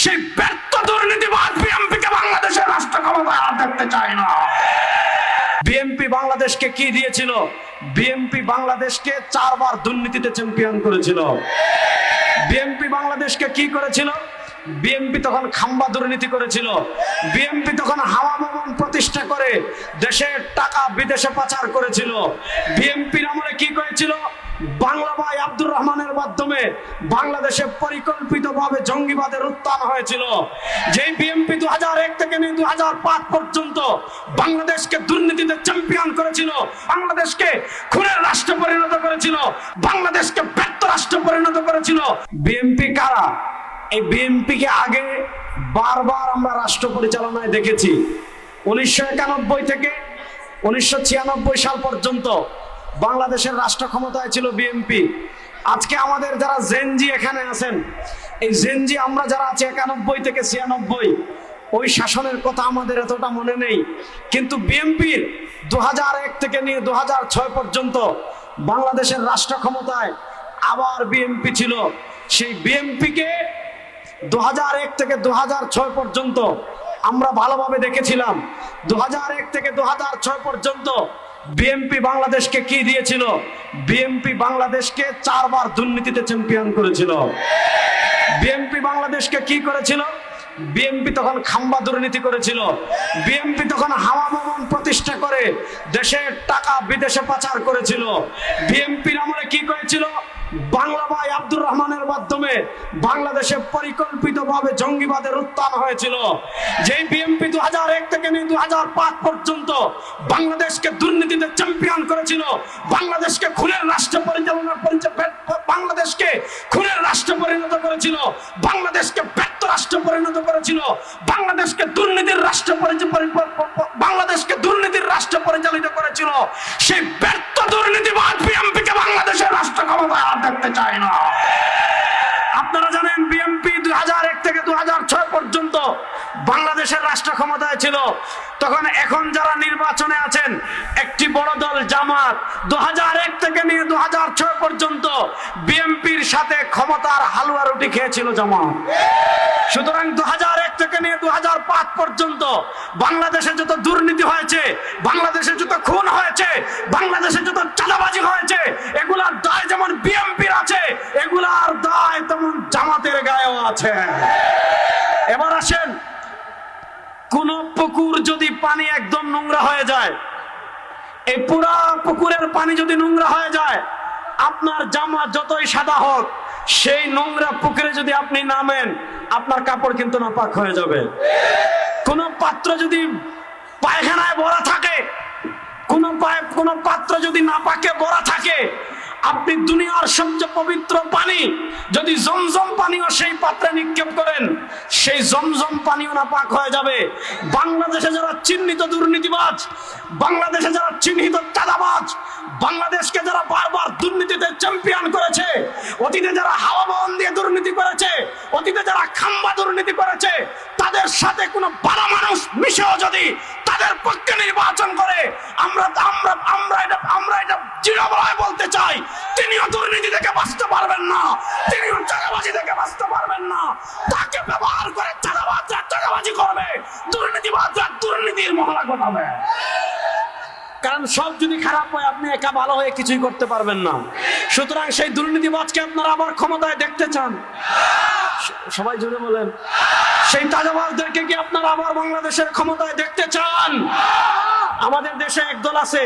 সেই ব্যর্থ দুর্নীতিবাদ বিএনপিকে বাংলাদেশের রাষ্ট্র ক্ষমতায় আর দেখতে চায় না। বিএনপি বাংলাদেশকে কি দিয়েছিল? বিএনপি বাংলাদেশকে 4 বার দুর্নীতিতে চ্যাম্পিয়ন করেছিল। বিএনপি বাংলাদেশকে কি করেছিল? বিএনপি তখন খাম্বা দুর্নীতি করেছিল। বিএনপি তখন হাওয়া ভবন প্রতিষ্ঠা করে দেশের টাকা বিদেশে পাচার করেছিল। বিএনপির আমলে কি করেছিল? বাংলা ভাই আব্দুর রহমানের মাধ্যমে বাংলাদেশে পরিকল্পিতভাবে জঙ্গিবাদের উত্থান হয়েছিল। যে বিএনপি 2001 থেকে নিয়ে 2005 পর্যন্ত বাংলাদেশকে দুর্নীতিতে চ্যাম্পিয়ন করেছিল, বাংলাদেশকে খুনের রাষ্ট্রে পরিণত করেছিল, বাংলাদেশকে ব্যর্থ রাষ্ট্রে পরিণত করেছিল। বিএনপি কারা? এই বিএনপিকে আগে বারবার আমরা রাষ্ট্র পরিচালনায় দেখেছি। 1991 থেকে 1996 সাল পর্যন্ত বাংলাদেশের রাষ্ট্র ক্ষমতায় ছিল বিএনপি। আজকে আমাদের যারা জেনজি এখানে আছেন, এই জেনজি আমরা যারা আছি 91 থেকে 96, ওই শাসনের কথা আমাদের এতটা মনে নেই। কিন্তু বিএনপির 2001 থেকে নিয়ে 2006 পর্যন্ত বাংলাদেশের রাষ্ট্র ক্ষমতায় আবার বিএনপি ছিল। সেই বিএনপিকে 2001 থেকে 2006 পর্যন্ত আমরা ভালোভাবে দেখেছিলাম। 2001 থেকে 2006 পর্যন্ত বিএনপি বাংলাদেশকে কি দিয়েছিল? বিএনপি বাংলাদেশকে 4 বার দুর্নীতিতে চ্যাম্পিয়ন করেছিল। বিএনপি বাংলাদেশকে কি করেছিল? বিএনপি তখন খাম্বা দুর্নীতি করেছিল। বিএনপি তখন হাওয়া ভবন প্রতিষ্ঠা করে দেশের টাকা বিদেশে পাচার করেছিল। বিএনপির আমলে কি করেছিল? বাংলা ভাই আব্দুর রহমানের মাধ্যমে বাংলাদেশে পরিকল্পিতভাবে জঙ্গিবাদের উত্থান হয়েছিল। যে বিএনপি 2001 থেকে নিয়ে 2005 পর্যন্ত বাংলাদেশকে দুর্নীতিতে চ্যাম্পিয়ন করেছিল, বাংলাদেশকে খুনের রাষ্ট্র বাংলাদেশকে খুনের রাষ্ট্রে পরিণত করেছিল, বাংলাদেশকে ব্যর্থ রাষ্ট্রে পরিণত করেছিল, বাংলাদেশকে দুর্নীতির রাষ্ট্র বাংলাদেশকে দুর্নীতির রাষ্ট্র পরিচালিত করেছিল। সেই ব্যর্থ দুর্নীতিবাদ বিএনপিকে বাংলাদেশের রাষ্ট্র ক্ষমতায় আর দেখতে চায় না। আপনারা জানেন বিএনপি 2001 থেকে 2006 পর্যন্ত বাংলাদেশের রাষ্ট্র ক্ষমতায় ছিল। তখন এখন যারা নির্বাচনে আছেন, একটি বড় দল জামাত 2001 থেকে নিয়ে 2006 পর্যন্ত বিএনপির সাথে ক্ষমতার হালুয়া রুটি খেয়েছিল জামাত। সুতরাং 2001 থেকে নিয়ে 2005 পর্যন্ত বাংলাদেশে যত দুর্নীতি হয়েছে, বাংলাদেশে যত খুন হয়েছে, বাংলাদেশে যত চাঁদাবাজি হয়েছে, এগুলার দায় যেমন বিএনপির আছে, এগুলার দায় তেমন জামাতের গায়েও আছে। এবার আসেন, কোন পুকুর যদি পানি একদম নোংরা হয়ে যায়, এই পুরা পুকুরের পানি যদি নোংরা হয়ে যায়, আপনার জামা যতই সাদা হোক, সেই নোংরা পুকুরে যদি আপনি নামেন, আপনার কাপড় কিন্তু নাপাক হয়ে যাবে। কোন পাত্র যদি পায়খানায় ভরা থাকে, কোন পাত্র যদি নাপাকে ভরা থাকে, আপনি দুনিয়ার সবচেয়ে পবিত্র পানি যদি জমজম পানিও সেই পাত্রে নিক্ষেপ করেন, সেই জমজম পানিও নাপাক হয়ে যাবে। বাংলাদেশে যারা চিহ্নিত দুর্নীতিবাজ, বাংলাদেশে যারা চিহ্নিত চাঁদাবাজ, বাংলাদেশকে যারা বারবার দুর্নীতিতে চ্যাম্পিয়ন করেছে, অতীতে যারা হাওয়া ভবন দিয়ে দুর্নীতি করেছে, অতীতে যারা খাম্বা দুর্নীতি করেছে, তাদের সাথে কোনো ভালো মানুষ মিশেও যদি তাদের পক্ষে নির্বাচন করে, আমরা এটা দৃঢ়ভাবে বলতে চাই, তিনিও দুর্নীতি থেকে বাঁচতে পারবেন না, তিনিও চাঁদাবাজি থেকে বাঁচতে পারবেন না। তাকে ব্যবহার করে চাঁদাবাজরা চাঁদাবাজি করবে, দুর্নীতিবাজরা দুর্নীতির মহড়া ঘটাবে। কারণ সব যদি খারাপ হয়, আপনি একা ভালো হয়ে কিছুই করতে পারবেন না। সুতরাং সেই দুর্নীতিবাজকে আপনারা আবার ক্ষমতায় দেখতে চান? সবাই জুড়ে বলেন, সেই চাঁদাবাজদেরকে কি আপনারা আবার বাংলাদেশের ক্ষমতায় দেখতে চান? আমাদের দেশে একদল আছে,